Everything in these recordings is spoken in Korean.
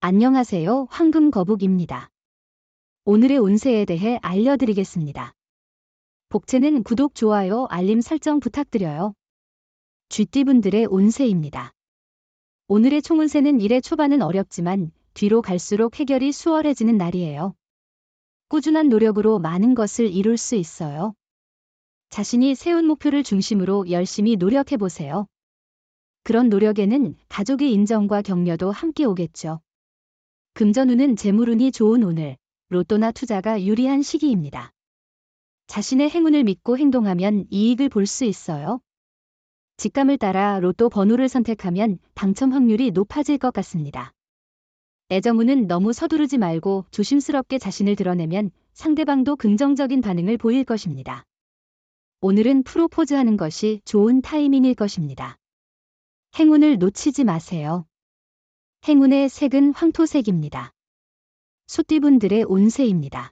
안녕하세요. 황금거북입니다. 오늘의 운세에 대해 알려드리겠습니다. 복채는 구독, 좋아요, 알림 설정 부탁드려요. 쥐띠분들의 운세입니다. 오늘의 총운세는 1회 초반은 어렵지만 뒤로 갈수록 해결이 수월해지는 날이에요. 꾸준한 노력으로 많은 것을 이룰 수 있어요. 자신이 세운 목표를 중심으로 열심히 노력해보세요. 그런 노력에는 가족의 인정과 격려도 함께 오겠죠. 금전운은 재물운이 좋은 오늘, 로또나 투자가 유리한 시기입니다. 자신의 행운을 믿고 행동하면 이익을 볼 수 있어요. 직감을 따라 로또 번호를 선택하면 당첨 확률이 높아질 것 같습니다. 애정운은 너무 서두르지 말고 조심스럽게 자신을 드러내면 상대방도 긍정적인 반응을 보일 것입니다. 오늘은 프로포즈하는 것이 좋은 타이밍일 것입니다. 행운을 놓치지 마세요. 행운의 색은 황토색입니다. 소띠분들의 운세입니다.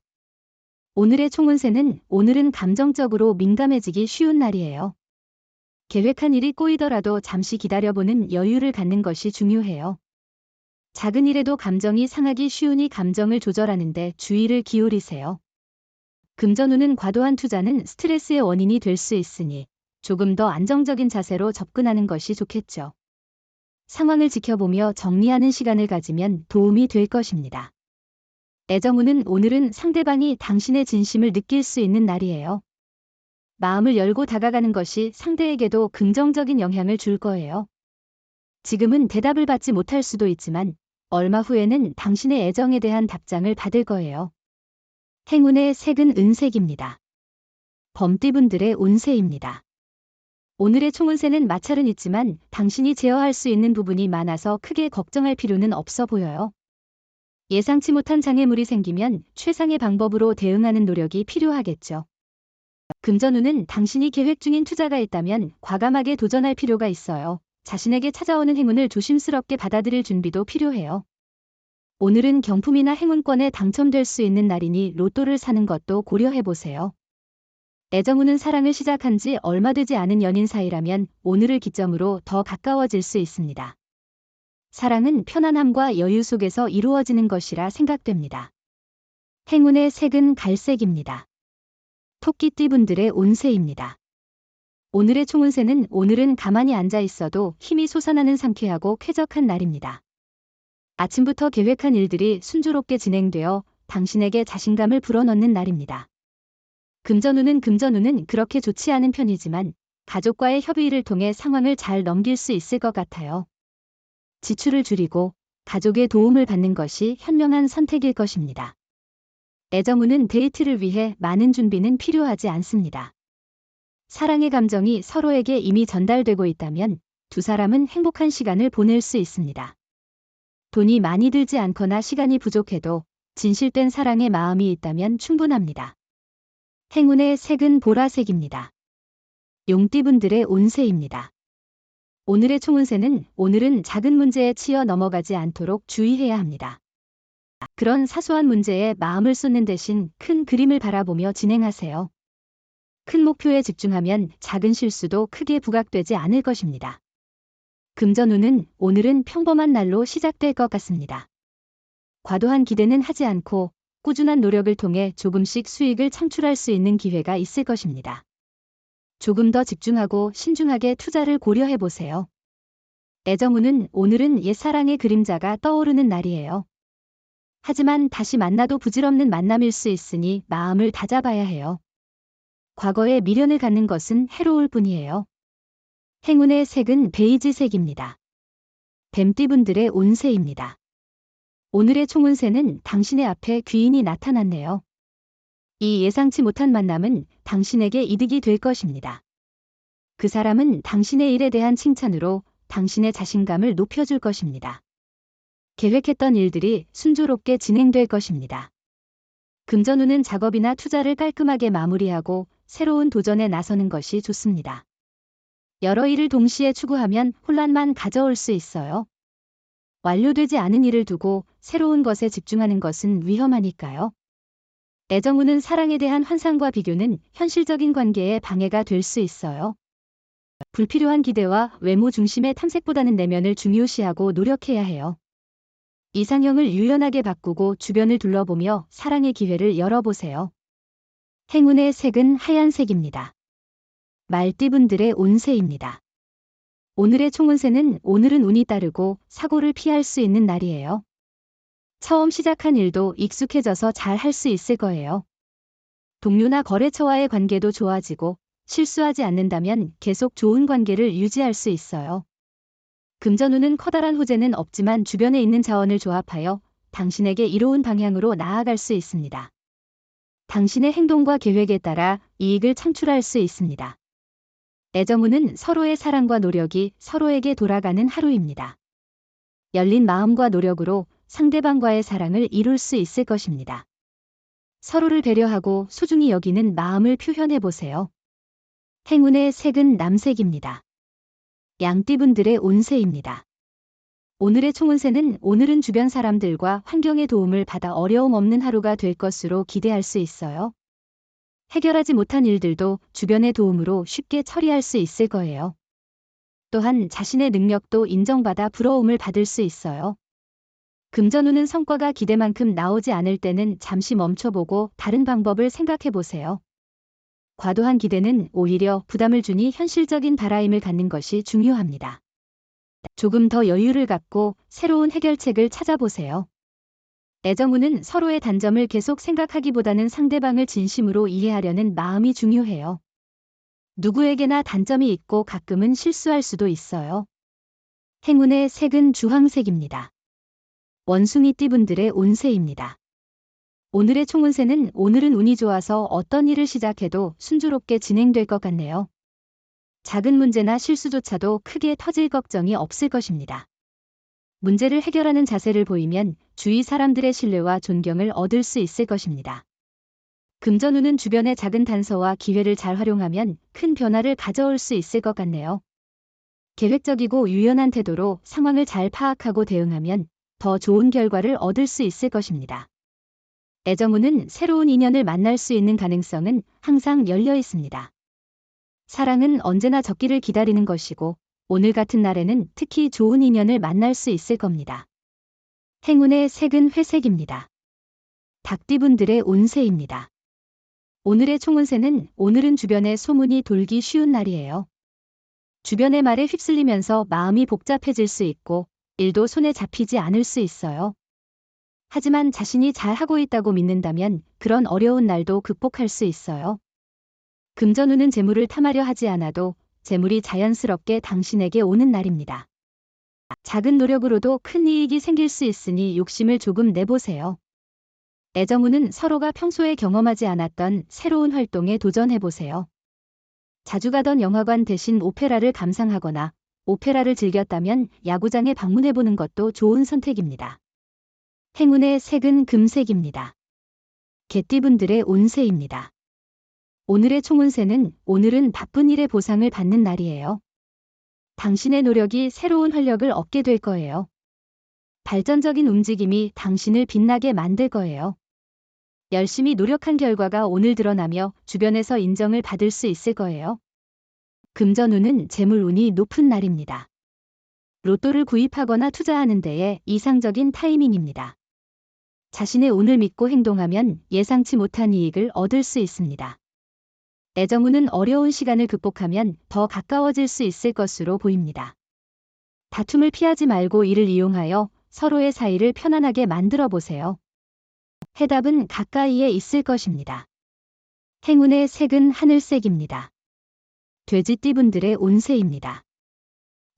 오늘의 총운세는 오늘은 감정적으로 민감해지기 쉬운 날이에요. 계획한 일이 꼬이더라도 잠시 기다려보는 여유를 갖는 것이 중요해요. 작은 일에도 감정이 상하기 쉬우니 감정을 조절하는데 주의를 기울이세요. 금전운은 과도한 투자는 스트레스의 원인이 될 수 있으니 조금 더 안정적인 자세로 접근하는 것이 좋겠죠. 상황을 지켜보며 정리하는 시간을 가지면 도움이 될 것입니다. 애정운은 오늘은 상대방이 당신의 진심을 느낄 수 있는 날이에요. 마음을 열고 다가가는 것이 상대에게도 긍정적인 영향을 줄 거예요. 지금은 대답을 받지 못할 수도 있지만 얼마 후에는 당신의 애정에 대한 답장을 받을 거예요. 행운의 색은 은색입니다. 범띠분들의 운세입니다. 오늘의 총운세는 마찰은 있지만 당신이 제어할 수 있는 부분이 많아서 크게 걱정할 필요는 없어 보여요. 예상치 못한 장애물이 생기면 최상의 방법으로 대응하는 노력이 필요하겠죠. 금전운은 당신이 계획 중인 투자가 있다면 과감하게 도전할 필요가 있어요. 자신에게 찾아오는 행운을 조심스럽게 받아들일 준비도 필요해요. 오늘은 경품이나 행운권에 당첨될 수 있는 날이니 로또를 사는 것도 고려해보세요. 애정운은 사랑을 시작한 지 얼마 되지 않은 연인 사이라면 오늘을 기점으로 더 가까워질 수 있습니다. 사랑은 편안함과 여유 속에서 이루어지는 것이라 생각됩니다. 행운의 색은 갈색입니다. 토끼띠분들의 운세입니다. 오늘의 총운세는 오늘은 가만히 앉아 있어도 힘이 솟아나는 상쾌하고 쾌적한 날입니다. 아침부터 계획한 일들이 순조롭게 진행되어 당신에게 자신감을 불어넣는 날입니다. 금전운은 그렇게 좋지 않은 편이지만 가족과의 협의를 통해 상황을 잘 넘길 수 있을 것 같아요. 지출을 줄이고 가족의 도움을 받는 것이 현명한 선택일 것입니다. 애정운은 데이트를 위해 많은 준비는 필요하지 않습니다. 사랑의 감정이 서로에게 이미 전달되고 있다면 두 사람은 행복한 시간을 보낼 수 있습니다. 돈이 많이 들지 않거나 시간이 부족해도 진실된 사랑의 마음이 있다면 충분합니다. 행운의 색은 보라색입니다. 용띠분들의 운세입니다. 오늘의 총운세는 오늘은 작은 문제에 치여 넘어가지 않도록 주의해야 합니다. 그런 사소한 문제에 마음을 쏟는 대신 큰 그림을 바라보며 진행하세요. 큰 목표에 집중하면 작은 실수도 크게 부각되지 않을 것입니다. 금전운은 오늘은 평범한 날로 시작될 것 같습니다. 과도한 기대는 하지 않고 꾸준한 노력을 통해 조금씩 수익을 창출할 수 있는 기회가 있을 것입니다. 조금 더 집중하고 신중하게 투자를 고려해보세요. 애정운은 오늘은 옛사랑의 그림자가 떠오르는 날이에요. 하지만 다시 만나도 부질없는 만남일 수 있으니 마음을 다잡아야 해요. 과거에 미련을 갖는 것은 해로울 뿐이에요. 행운의 색은 베이지색입니다. 뱀띠분들의 운세입니다. 오늘의 총운세는 당신의 앞에 귀인이 나타났네요. 이 예상치 못한 만남은 당신에게 이득이 될 것입니다. 그 사람은 당신의 일에 대한 칭찬으로 당신의 자신감을 높여줄 것입니다. 계획했던 일들이 순조롭게 진행될 것입니다. 금전운은 작업이나 투자를 깔끔하게 마무리하고 새로운 도전에 나서는 것이 좋습니다. 여러 일을 동시에 추구하면 혼란만 가져올 수 있어요. 완료되지 않은 일을 두고 새로운 것에 집중하는 것은 위험하니까요. 애정운은 사랑에 대한 환상과 비교는 현실적인 관계에 방해가 될 수 있어요. 불필요한 기대와 외모 중심의 탐색보다는 내면을 중요시하고 노력해야 해요. 이상형을 유연하게 바꾸고 주변을 둘러보며 사랑의 기회를 열어보세요. 행운의 색은 하얀색입니다. 말띠분들의 운세입니다. 오늘의 총운세는 오늘은 운이 따르고 사고를 피할 수 있는 날이에요. 처음 시작한 일도 익숙해져서 잘 할 수 있을 거예요. 동료나 거래처와의 관계도 좋아지고 실수하지 않는다면 계속 좋은 관계를 유지할 수 있어요. 금전운은 커다란 호재는 없지만 주변에 있는 자원을 조합하여 당신에게 이로운 방향으로 나아갈 수 있습니다. 당신의 행동과 계획에 따라 이익을 창출할 수 있습니다. 애정운은 서로의 사랑과 노력이 서로에게 돌아가는 하루입니다. 열린 마음과 노력으로 상대방과의 사랑을 이룰 수 있을 것입니다. 서로를 배려하고 소중히 여기는 마음을 표현해 보세요. 행운의 색은 남색입니다. 양띠분들의 운세입니다. 오늘의 총운세는 오늘은 주변 사람들과 환경의 도움을 받아 어려움 없는 하루가 될 것으로 기대할 수 있어요. 해결하지 못한 일들도 주변의 도움으로 쉽게 처리할 수 있을 거예요. 또한 자신의 능력도 인정받아 부러움을 받을 수 있어요. 금전운은 성과가 기대만큼 나오지 않을 때는 잠시 멈춰보고 다른 방법을 생각해 보세요. 과도한 기대는 오히려 부담을 주니 현실적인 바라임을 갖는 것이 중요합니다. 조금 더 여유를 갖고 새로운 해결책을 찾아보세요. 애정운은 서로의 단점을 계속 생각하기보다는 상대방을 진심으로 이해하려는 마음이 중요해요. 누구에게나 단점이 있고 가끔은 실수할 수도 있어요. 행운의 색은 주황색입니다. 원숭이띠분들의 운세입니다. 오늘의 총운세는 오늘은 운이 좋아서 어떤 일을 시작해도 순조롭게 진행될 것 같네요. 작은 문제나 실수조차도 크게 터질 걱정이 없을 것입니다. 문제를 해결하는 자세를 보이면 주위 사람들의 신뢰와 존경을 얻을 수 있을 것입니다. 금전운은 주변의 작은 단서와 기회를 잘 활용하면 큰 변화를 가져올 수 있을 것 같네요. 계획적이고 유연한 태도로 상황을 잘 파악하고 대응하면 더 좋은 결과를 얻을 수 있을 것입니다. 애정운은 새로운 인연을 만날 수 있는 가능성은 항상 열려 있습니다. 사랑은 언제나 적기를 기다리는 것이고 오늘 같은 날에는 특히 좋은 인연을 만날 수 있을 겁니다. 행운의 색은 회색입니다. 닭띠분들의 운세입니다. 오늘의 총운세는 오늘은 주변에 소문이 돌기 쉬운 날이에요. 주변의 말에 휩쓸리면서 마음이 복잡해질 수 있고 일도 손에 잡히지 않을 수 있어요. 하지만 자신이 잘하고 있다고 믿는다면 그런 어려운 날도 극복할 수 있어요. 금전운은 재물을 탐하려 하지 않아도 재물이 자연스럽게 당신에게 오는 날입니다. 작은 노력으로도 큰 이익이 생길 수 있으니 욕심을 조금 내보세요. 애정운은 서로가 평소에 경험하지 않았던 새로운 활동에 도전해보세요. 자주 가던 영화관 대신 오페라를 감상하거나 오페라를 즐겼다면 야구장에 방문해보는 것도 좋은 선택입니다. 행운의 색은 금색입니다. 개띠분들의 운세입니다. 오늘의 총운세는 오늘은 바쁜 일의 보상을 받는 날이에요. 당신의 노력이 새로운 활력을 얻게 될 거예요. 발전적인 움직임이 당신을 빛나게 만들 거예요. 열심히 노력한 결과가 오늘 드러나며 주변에서 인정을 받을 수 있을 거예요. 금전운은 재물운이 높은 날입니다. 로또를 구입하거나 투자하는 데에 이상적인 타이밍입니다. 자신의 운을 믿고 행동하면 예상치 못한 이익을 얻을 수 있습니다. 애정운은 어려운 시간을 극복하면 더 가까워질 수 있을 것으로 보입니다. 다툼을 피하지 말고 이를 이용하여 서로의 사이를 편안하게 만들어 보세요. 해답은 가까이에 있을 것입니다. 행운의 색은 하늘색입니다. 돼지띠분들의 운세입니다.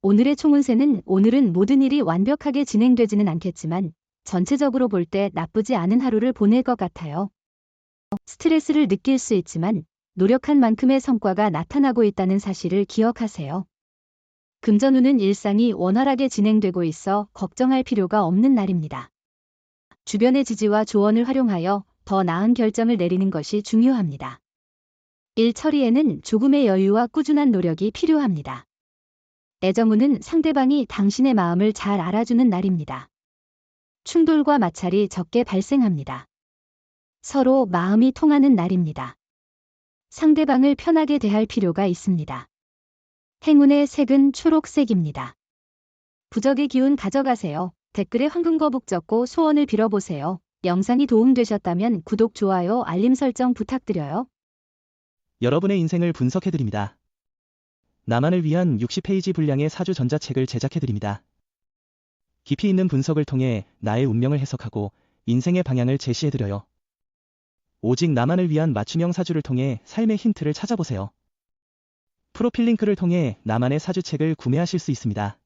오늘의 총운세는 오늘은 모든 일이 완벽하게 진행되지는 않겠지만 전체적으로 볼 때 나쁘지 않은 하루를 보낼 것 같아요. 스트레스를 느낄 수 있지만 노력한 만큼의 성과가 나타나고 있다는 사실을 기억하세요. 금전운은 일상이 원활하게 진행되고 있어 걱정할 필요가 없는 날입니다. 주변의 지지와 조언을 활용하여 더 나은 결정을 내리는 것이 중요합니다. 일 처리에는 조금의 여유와 꾸준한 노력이 필요합니다. 애정운은 상대방이 당신의 마음을 잘 알아주는 날입니다. 충돌과 마찰이 적게 발생합니다. 서로 마음이 통하는 날입니다. 상대방을 편하게 대할 필요가 있습니다. 행운의 색은 초록색입니다. 부적의 기운 가져가세요. 댓글에 황금거북 적고 소원을 빌어보세요. 영상이 도움되셨다면 구독, 좋아요, 알림 설정 부탁드려요. 여러분의 인생을 분석해드립니다. 나만을 위한 60페이지 분량의 사주 전자책을 제작해드립니다. 깊이 있는 분석을 통해 나의 운명을 해석하고 인생의 방향을 제시해드려요. 오직 나만을 위한 맞춤형 사주를 통해 삶의 힌트를 찾아보세요. 프로필 링크를 통해 나만의 사주책을 구매하실 수 있습니다.